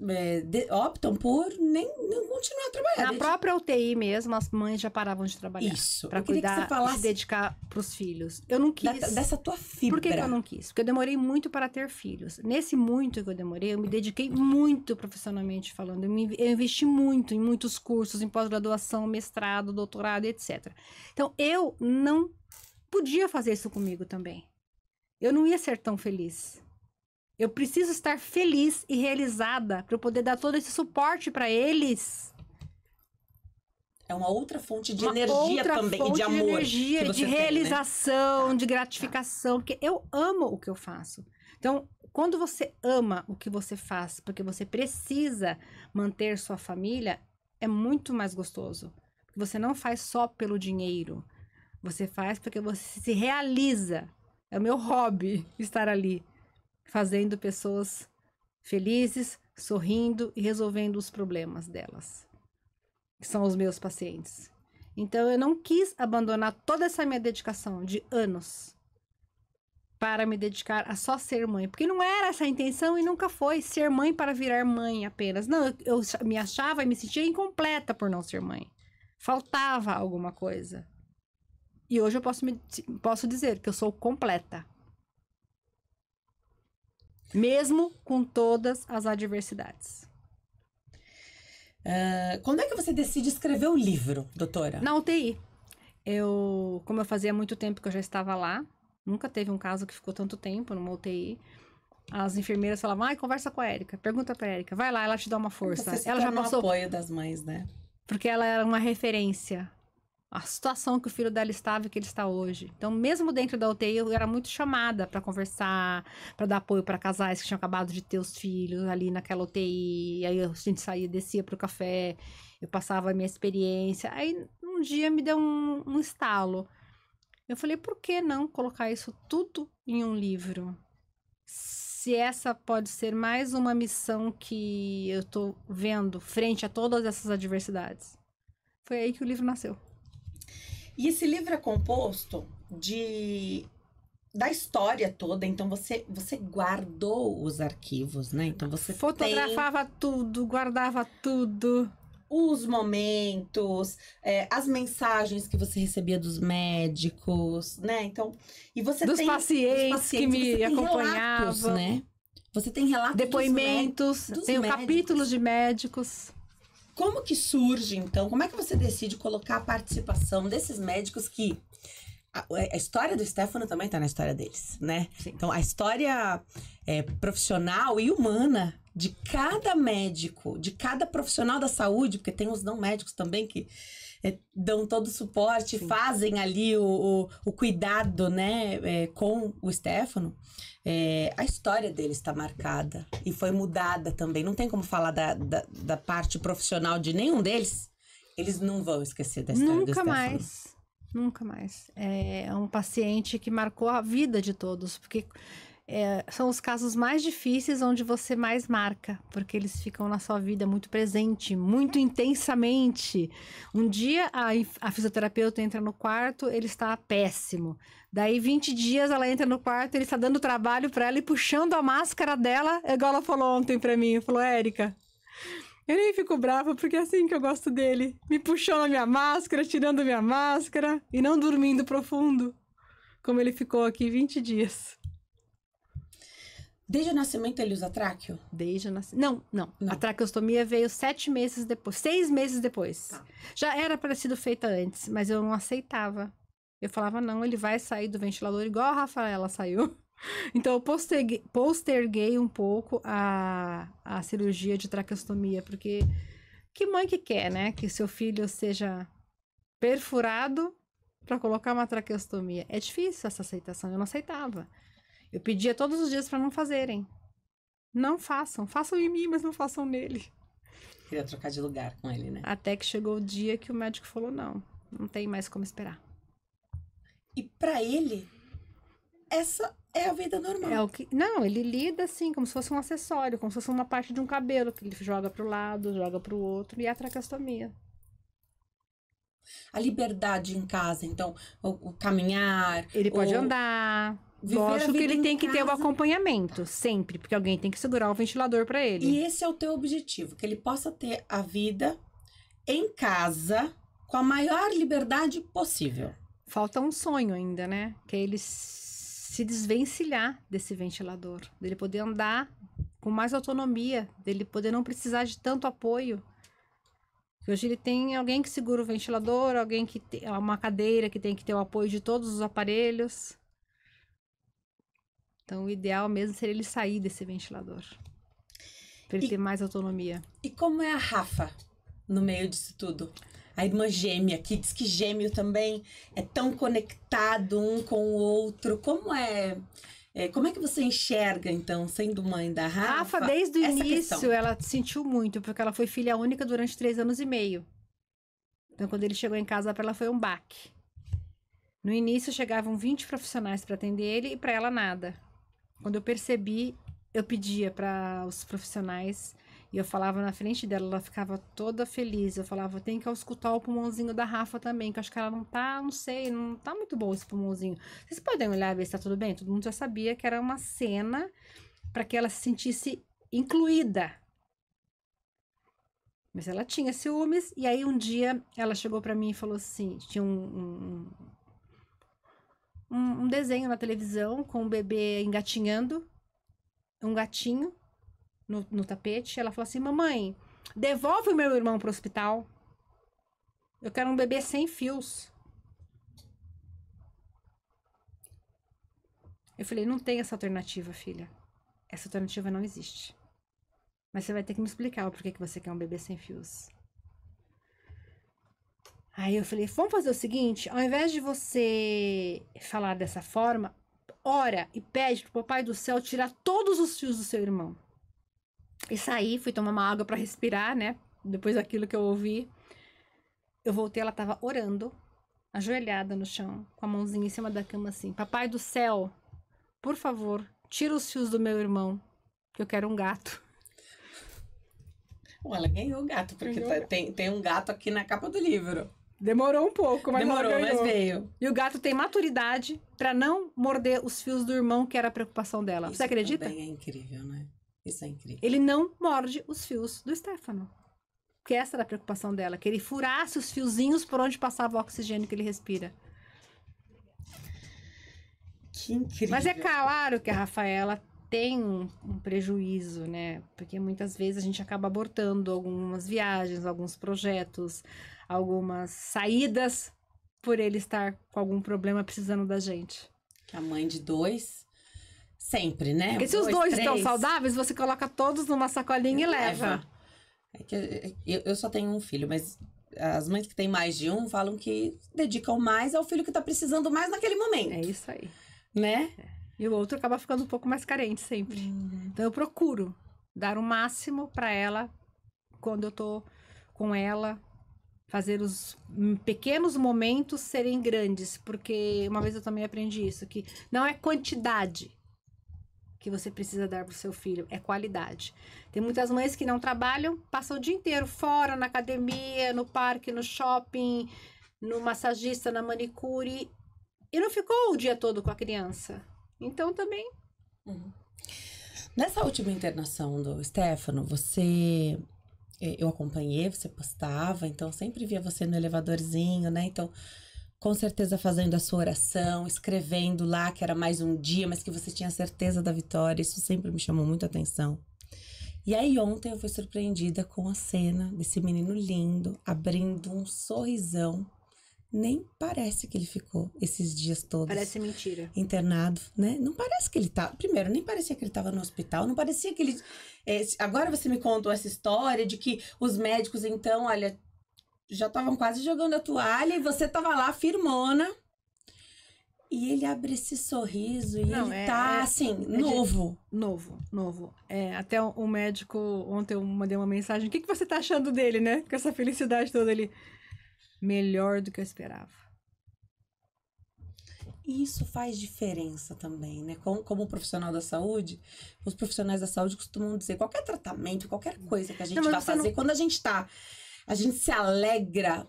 optam por nem continuar a trabalhar. Na própria UTI mesmo, as mães já paravam de trabalhar. Isso. Pra cuidar e se dedicar pros filhos. Eu não quis. Dessa tua fibra. Por que eu não quis? Porque eu demorei muito para ter filhos. Nesse muito que eu demorei, eu me dediquei muito profissionalmente falando. Eu investi muito em muitos cursos, em pós-graduação, mestrado, doutorado, etc. Então, eu não podia fazer isso comigo também. Eu não ia ser tão feliz. Eu preciso estar feliz e realizada para eu poder dar todo esse suporte para eles. É uma outra fonte de energia também, e de amor. De energia, de realização, de gratificação, porque eu amo o que eu faço. Então, quando você ama o que você faz, porque você precisa manter sua família, é muito mais gostoso. Você não faz só pelo dinheiro. Você faz porque você se realiza. É o meu hobby estar ali, fazendo pessoas felizes, sorrindo e resolvendo os problemas delas, que são os meus pacientes. Então, eu não quis abandonar toda essa minha dedicação de anos para me dedicar a só ser mãe, porque não era essa a intenção e nunca foi ser mãe para virar mãe apenas. Não, eu me achava e me sentia incompleta por não ser mãe. Faltava alguma coisa. E hoje eu posso dizer que eu sou completa. Mesmo com todas as adversidades. Quando é que você decide escrever o livro, doutora? Na UTI. Como eu fazia muito tempo que eu já estava lá, nunca teve um caso que ficou tanto tempo numa UTI. As enfermeiras falavam, conversa com a Érica, pergunta pra Érica, vai lá, ela te dá uma força. Você ela já passou o apoio das mães, né? Porque ela era uma referência. A situação que o filho dela estava e que ele está hoje. Então, mesmo dentro da UTI, eu era muito chamada para conversar, para dar apoio para casais que tinham acabado de ter os filhos ali naquela UTI. Aí a gente saía, descia para o café, eu passava a minha experiência. Aí, um dia me deu um estalo. Eu falei, por que não colocar isso tudo em um livro? Se essa pode ser mais uma missão que eu estou vendo frente a todas essas adversidades. Foi aí que o livro nasceu. E esse livro é composto da história toda, então você guardou os arquivos, né? Então você fotografava tudo, guardava tudo. Os momentos, as mensagens que você recebia dos médicos, né? Então, e você dos pacientes que me acompanhavam, relatos, né? Você tem relatos, depoimentos, tenho capítulos de médicos. Como que surge, então? Como é que você decide colocar a participação desses médicos que... A história do Stefano também tá na história deles, né? Sim. Então, a história profissional e humana de cada médico, de cada profissional da saúde, porque tem os não médicos também que dão todo o suporte, sim, fazem ali o cuidado, né, com o Stefano. A história dele está marcada e foi mudada também. Não tem como falar da parte profissional de nenhum deles. Eles não vão esquecer da história do Stefano. Nunca mais. É um paciente que marcou a vida de todos, porque são os casos mais difíceis onde você mais marca, porque eles ficam na sua vida muito presente, muito intensamente. Um dia a fisioterapeuta entra no quarto, ele está péssimo. Daí 20 dias ela entra no quarto, ele está dando trabalho para ela e puxando a máscara dela, igual ela falou ontem para mim, falou, Érica, eu nem fico brava porque é assim que eu gosto dele. Me puxando a minha máscara, tirando minha máscara e não dormindo profundo, como ele ficou aqui 20 dias. Desde o nascimento ele usa tráqueo? Desde o nascimento. Não. A traqueostomia veio 6 meses depois. Tá. Já era para ter sido feita antes, mas eu não aceitava. Eu falava, não, ele vai sair do ventilador igual a Rafaela saiu. Então eu posterguei um pouco a cirurgia de traqueostomia, porque Que mãe que quer, né? Que seu filho seja perfurado para colocar uma traqueostomia. É difícil essa aceitação, eu não aceitava. Eu pedia todos os dias para não fazerem. Não façam. Façam em mim, mas não façam nele. Queria trocar de lugar com ele, né? Até que chegou o dia que o médico falou, não tem mais como esperar. E pra ele, essa é a vida normal. É o que... Não, ele lida assim, como se fosse um acessório, como se fosse uma parte de um cabelo, que ele joga pro lado, joga pro outro, e é a traqueostomia. A liberdade em casa, então, o caminhar... Ele pode andar... Lógico que ele tem que ter o acompanhamento, sempre, porque alguém tem que segurar o ventilador para ele. E esse é o teu objetivo, que ele possa ter a vida em casa com a maior liberdade possível. Falta um sonho ainda, né? Que é ele se desvencilhar desse ventilador, dele poder andar com mais autonomia, dele poder não precisar de tanto apoio. Hoje ele tem alguém que segura o ventilador, alguém que tem uma cadeira que tem que ter o apoio de todos os aparelhos. Então, o ideal mesmo seria ele sair desse ventilador. Para ele ter mais autonomia. E como é a Rafa no meio disso tudo? A irmã gêmea, que diz que gêmeo também é tão conectado um com o outro. Como é que você enxerga, então, sendo mãe da Rafa? Rafa, desde o essa início, questão? ela sentiu muito, porque ela foi filha única durante 3 anos e meio. Então, quando ele chegou em casa, para ela foi um baque. No início, chegavam 20 profissionais para atender ele e para ela nada. Quando eu percebi, eu pedia para os profissionais e eu falava na frente dela, ela ficava toda feliz. Eu falava, tem que escutar o pulmãozinho da Rafa também, que eu acho que ela não tá muito bom esse pulmãozinho. Vocês podem olhar e ver se tá tudo bem? Todo mundo já sabia que era uma cena para que ela se sentisse incluída. Mas ela tinha ciúmes, e aí um dia ela chegou para mim e falou assim, tinha um desenho na televisão com um bebê engatinhando, um gatinho no tapete. Ela falou assim, mamãe, devolve o meu irmão pro hospital. Eu quero um bebê sem fios. Eu falei, não tem essa alternativa, filha. Essa alternativa não existe. Mas você vai ter que me explicar o porquê que você quer um bebê sem fios. Aí eu falei, vamos fazer o seguinte, ao invés de você falar dessa forma, ora e pede pro Papai do Céu tirar todos os fios do seu irmão. E saí, fui tomar uma água para respirar, né? Depois daquilo que eu ouvi. Eu voltei, ela tava orando, ajoelhada no chão, com a mãozinha em cima da cama assim. Papai do Céu, por favor, tira os fios do meu irmão, que eu quero um gato. Ela ganhou o gato, porque tem um gato aqui na capa do livro. Demorou um pouco, mas Demorou, ela ganhou. mas veio. E o gato tem maturidade para não morder os fios do irmão, que era a preocupação dela. Você acredita? Isso também é incrível, né? Isso é incrível. Ele não morde os fios do Stefano. Porque essa era a preocupação dela, que ele furasse os fiozinhos por onde passava o oxigênio que ele respira. Que incrível. Mas é claro que a Rafaela tem um prejuízo, né? Porque muitas vezes a gente acaba abortando algumas viagens, alguns projetos, algumas saídas por ele estar com algum problema precisando da gente. A mãe de 2, sempre, né? Porque se os 2 estão saudáveis, você coloca todos numa sacolinha e leva. É que eu só tenho um filho, mas as mães que têm mais de um falam que dedicam mais ao filho que tá precisando mais naquele momento. É isso aí. Né? E o outro acaba ficando um pouco mais carente sempre. Então eu procuro dar o máximo para ela quando eu tô com ela, fazer os pequenos momentos serem grandes, porque uma vez eu também aprendi isso, que não é quantidade que você precisa dar pro seu filho, é qualidade. Tem muitas mães que não trabalham, passam o dia inteiro fora, na academia, no parque, no shopping, no massagista, na manicure, e não ficou o dia todo com a criança. Então também. Nessa última internação do Stefano, eu acompanhei, você postava, então sempre via você no elevadorzinho, né? Então, com certeza fazendo a sua oração, escrevendo lá que era mais um dia, mas que você tinha certeza da vitória. Isso sempre me chamou muita atenção. E aí ontem eu fui surpreendida com a cena desse menino lindo, abrindo um sorrisão nem parece que ele ficou esses dias todos. Parece mentira. Internado, né? Não parece que ele tá... Primeiro, nem parecia que ele tava no hospital, não parecia que ele... Agora você me contou essa história de que os médicos, então, olha, já estavam quase jogando a toalha e você tava lá, firmona. E ele abre esse sorriso e Não, ele tá, assim, novo. Novo. Até o médico, ontem eu mandei uma mensagem, o que você tá achando dele, né? Com essa felicidade toda ali. Melhor do que eu esperava. E isso faz diferença também, né? Como profissional da saúde, os profissionais da saúde costumam dizer, qualquer tratamento, qualquer coisa que a gente vai fazer, quando a gente se alegra.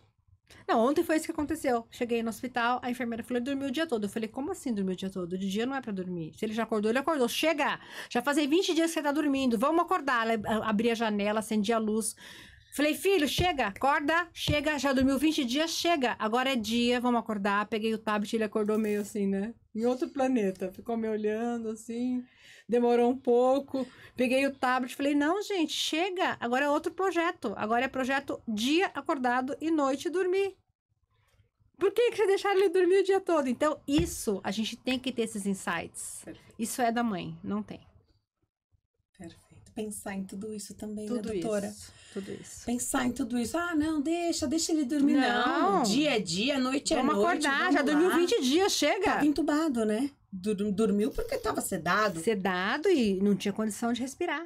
Não, ontem foi isso que aconteceu. Cheguei no hospital, a enfermeira falou, ele dormiu o dia todo. Eu falei, como assim dormiu o dia todo? De dia não é pra dormir. Se ele já acordou, ele acordou. Chega! Já fazem 20 dias que você tá dormindo. Vamos acordar. Ela abria a janela, acendia a luz. Falei, filho, chega, acorda, chega. Já dormiu 20 dias, chega. Agora é dia, vamos acordar. Peguei o tablet, ele acordou meio assim, né? Em outro planeta. Ficou me olhando assim. Demorou um pouco. Peguei o tablet, falei, não, gente, chega. Agora é outro projeto. Agora é projeto dia acordado e noite dormir. Por que você deixaram ele dormir o dia todo? Então, isso, a gente tem que ter esses insights. Perfeito. Isso é da mãe, não tem. Perfeito. Pensar em tudo isso também, Tudo né, doutora? Tudo isso. Pensar em tudo isso. Ah, não, deixa ele dormir. Não. Dia é dia, noite é noite. Vamos acordar, já dormiu 20 dias, chega. Tava entubado, né? Dormiu porque tava sedado. Sedado e não tinha condição de respirar.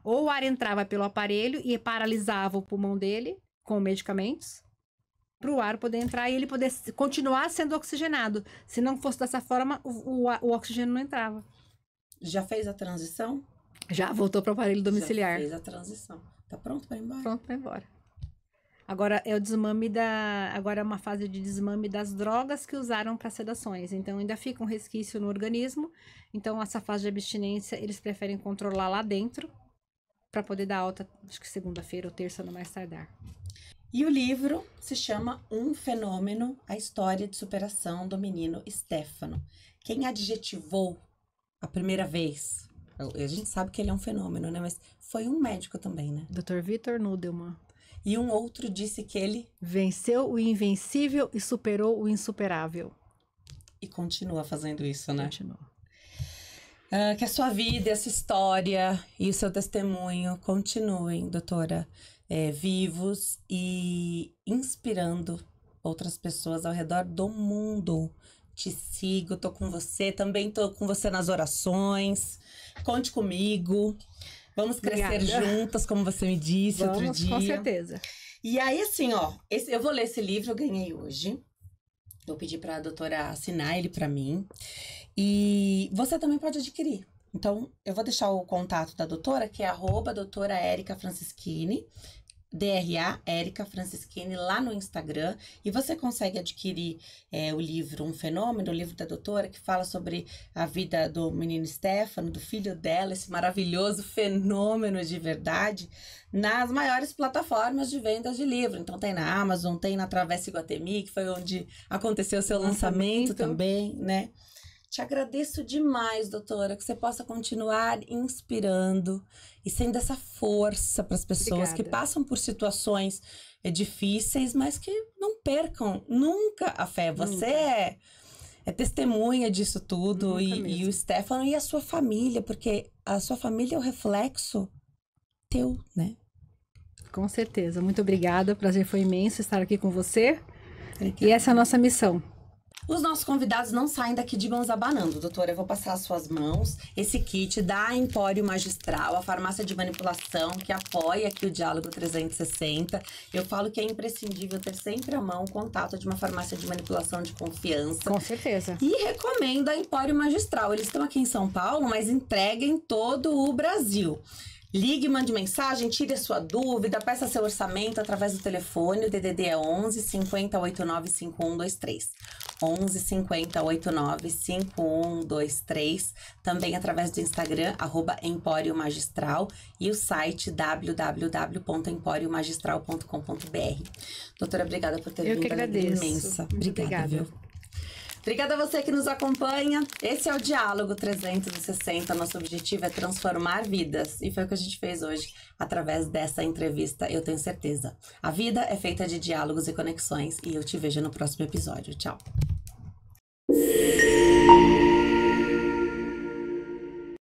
Ou o ar entrava pelo aparelho e paralisava o pulmão dele com medicamentos para o ar poder entrar e ele poder continuar sendo oxigenado. Se não fosse dessa forma, o oxigênio não entrava. Já fez a transição? Já voltou para o aparelho domiciliar. Já fez a transição. Tá pronto para ir embora? Pronto para ir embora. Agora é o desmame agora é uma fase de desmame das drogas que usaram para sedações. Então ainda fica um resquício no organismo. Então essa fase de abstinência eles preferem controlar lá dentro para poder dar alta, acho que segunda-feira ou terça no mais tardar. E o livro se chama Um Fenômeno, a história de superação do menino Stefano. Quem adjetivou a primeira vez? A gente sabe que ele é um fenômeno, né? Mas foi um médico também, né? Dr. Vitor Nudelman. E um outro disse que ele venceu o invencível e superou o insuperável. E continua fazendo isso, né? Continua. Que a sua vida, essa história e o seu testemunho continuem, doutora, vivos e inspirando outras pessoas ao redor do mundo. Te sigo, tô com você, também tô com você nas orações. Conte comigo. Vamos crescer juntas, como você me disse outro dia. Com certeza. E aí, assim, ó, eu vou ler esse livro, eu ganhei hoje. Vou pedir pra doutora assinar ele pra mim. E você também pode adquirir. Então, eu vou deixar o contato da doutora, que é @doutora Érica Francischini, DRA Érica Francischini, lá no Instagram. E você consegue adquirir o livro Um Fenômeno, o livro da doutora, que fala sobre a vida do menino Stefano, do filho dela, esse maravilhoso fenômeno de verdade, nas maiores plataformas de vendas de livro. Então tem na Amazon, tem na Travessa Iguatemi, que foi onde aconteceu o seu lançamento também, né? Te agradeço demais, doutora, que você possa continuar inspirando e sendo essa força para as pessoas que passam por situações difíceis, mas que não percam nunca a fé. Você é testemunha disso tudo, e o Stefano e a sua família, porque a sua família é o reflexo teu, né? Com certeza. Muito obrigada. O prazer foi imenso estar aqui com você. Obrigada. E essa é a nossa missão. Os nossos convidados não saem daqui de mãos abanando, doutora. Eu vou passar as suas mãos esse kit da Empório Magistral, a farmácia de manipulação que apoia aqui o Diálogo 360. Eu falo que é imprescindível ter sempre à mão o contato de uma farmácia de manipulação de confiança. Com certeza. E recomendo a Empório Magistral. Eles estão aqui em São Paulo, mas entrega em todo o Brasil. Ligue, mande mensagem, tire a sua dúvida, peça seu orçamento através do telefone. O DDD é 11 50 89 5123. 11 50 89 5123. Também através do Instagram, @Empório Magistral, e o site www.emporiomagistral.com.br. Doutora, obrigada por ter vindo. Eu que agradeço. Imensa. Muito Obrigada, viu? Obrigada a você que nos acompanha. Esse é o Diálogo 360. Nosso objetivo é transformar vidas. E foi o que a gente fez hoje, através dessa entrevista, eu tenho certeza. A vida é feita de diálogos e conexões. E eu te vejo no próximo episódio. Tchau.